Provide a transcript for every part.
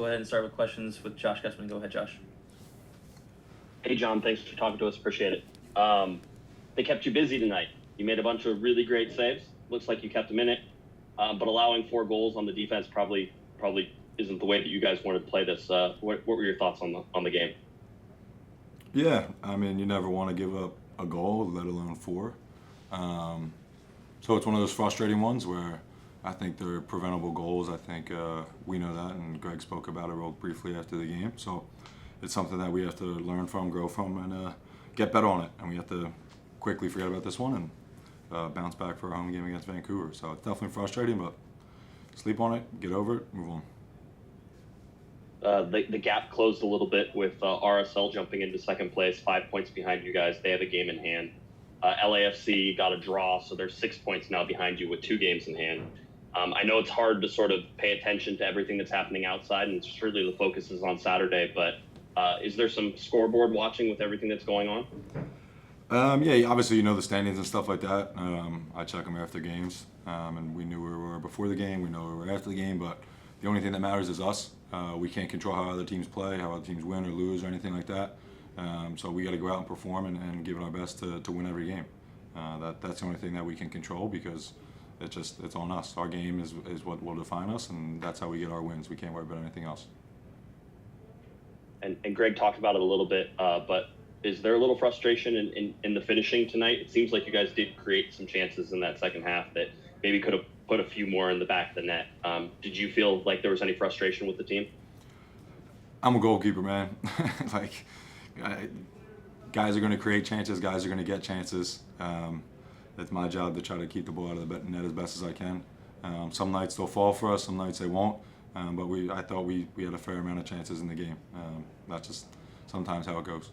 go ahead and start with questions with Josh Gussman. Go ahead, Josh. Hey, John. Thanks for talking to us. Appreciate it. They kept you busy tonight. You made a bunch of really great saves. Looks like you kept them in it. But allowing 4 goals on the defense probably isn't the way that you guys wanted to play this. What were your thoughts on the game? Yeah, I mean, you never want to give up a goal, let alone 4. So it's one of those frustrating ones where I think they're preventable goals. I think we know that, and Greg spoke about it real briefly after the game. So it's something that we have to learn from, grow from, and get better on it. And we have to quickly forget about this one and bounce back for our home game against Vancouver. So it's definitely frustrating, but sleep on it, get over it, move on. The gap closed a little bit with RSL jumping into second place, 5 points behind you guys. They have a game in hand. LAFC got a draw, so they're 6 points now behind you with 2 games in hand. I know it's hard to sort of pay attention to everything that's happening outside, and surely the focus is on Saturday, but is there some scoreboard watching with everything that's going on? Yeah, obviously you know the standings and stuff like that. I check them after games, and we knew where we were before the game, we know where we were after the game, but the only thing that matters is us. We can't control how other teams play, how other teams win or lose or anything like that. So we got to go out and perform and give it our best to win every game. That's the only thing that we can control, because it's on us. Our game is what will define us, and that's how we get our wins. We can't worry about anything else. And Greg talked about it a little bit, but is there a little frustration in the finishing tonight? It seems like you guys did create some chances in that second half that maybe could have put a few more in the back of the net. Did you feel like there was any frustration with the team? I'm a goalkeeper, man. Guys are going to create chances. Guys are going to get chances. It's my job to try to keep the ball out of the net as best as I can. Some nights they'll fall for us. Some nights they won't. But I thought we had a fair amount of chances in the game. That's just sometimes how it goes.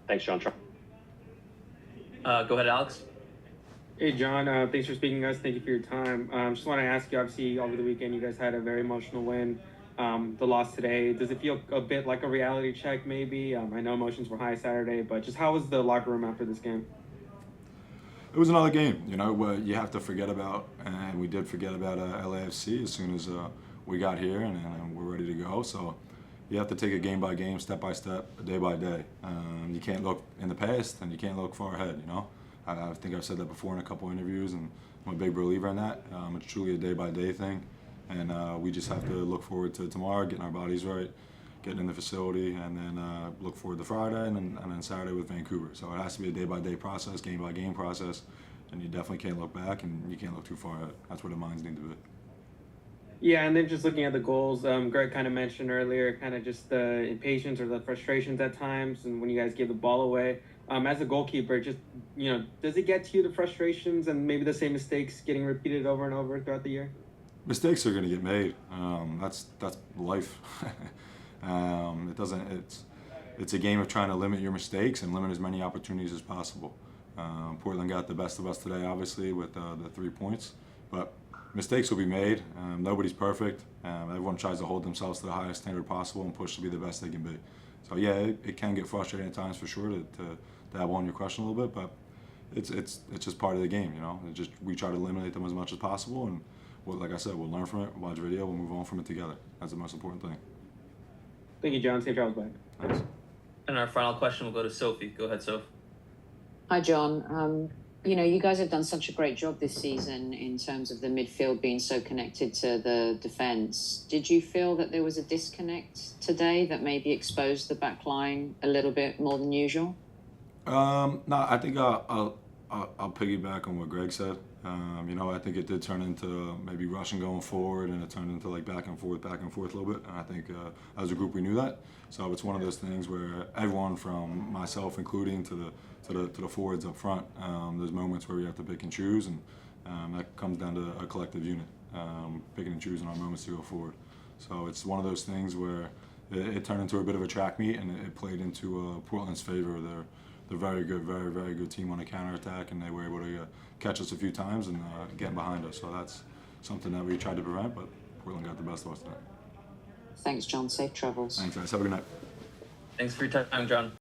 Thanks, John. Go ahead, Alex. Hey, John. Thanks for speaking to us. Thank you for your time. Just want to ask you, obviously, over the weekend, you guys had a very emotional win. The loss today, does it feel a bit like a reality check, maybe? I know emotions were high Saturday, but just how was the locker room after this game? It was another game, you know, you have to forget about, and we did forget about LAFC as soon as we got here, and we're ready to go. So you have to take it game by game, step by step, day by day. You can't look in the past, and you can't look far ahead, you know. I think I've said that before in a couple interviews, and I'm a big believer in that. It's truly a day by day thing, and we just have to look forward to tomorrow, getting our bodies right, getting in the facility, and then look forward to Friday and then Saturday with Vancouver. So it has to be a day-by-day process, game-by-game process, and you definitely can't look back, and you can't look too far ahead. That's where the minds need to be. Yeah, and then just looking at the goals, Greg kind of mentioned earlier, kind of just the impatience or the frustrations at times, and when you guys give the ball away. As a goalkeeper, just, you know, does it get to you, the frustrations and maybe the same mistakes getting repeated over and over throughout the year? Mistakes are going to get made. That's life. It's a game of trying to limit your mistakes and limit as many opportunities as possible. Portland got the best of us today, obviously, with the 3 points, but mistakes will be made. Nobody's perfect. Everyone tries to hold themselves to the highest standard possible and push to be the best they can be. So yeah, it can get frustrating at times for sure to have on your question a little bit, but it's just part of the game, you know. We try to eliminate them as much as possible, and like I said, we'll learn from it, watch video, we'll move on from it together. That's the most important thing. Thank you, John. Safe travels back. Thanks. And our final question will go to Sophie. Go ahead, Soph. Hi, John. You know, you guys have done such a great job this season in terms of the midfield being so connected to the defence. Did you feel that there was a disconnect today that maybe exposed the back line a little bit more than usual? No, I think I'll piggyback on what Greg said. You know, I think it did turn into maybe rushing going forward, and it turned into like back and forth a little bit. And I think as a group we knew that. So it's one of those things where everyone, from myself including to the forwards up front, there's moments where we have to pick and choose, and that comes down to a collective unit, picking and choosing our moments to go forward. So it's one of those things where it turned into a bit of a track meet, and it played into Portland's favor. They're very good, very, very good team on a counterattack, and they were able to catch us a few times and get behind us. So that's something that we tried to prevent, but Portland got the best of us tonight. Thanks, John. Safe travels. Thanks, guys. Have a good night. Thanks for your time, John.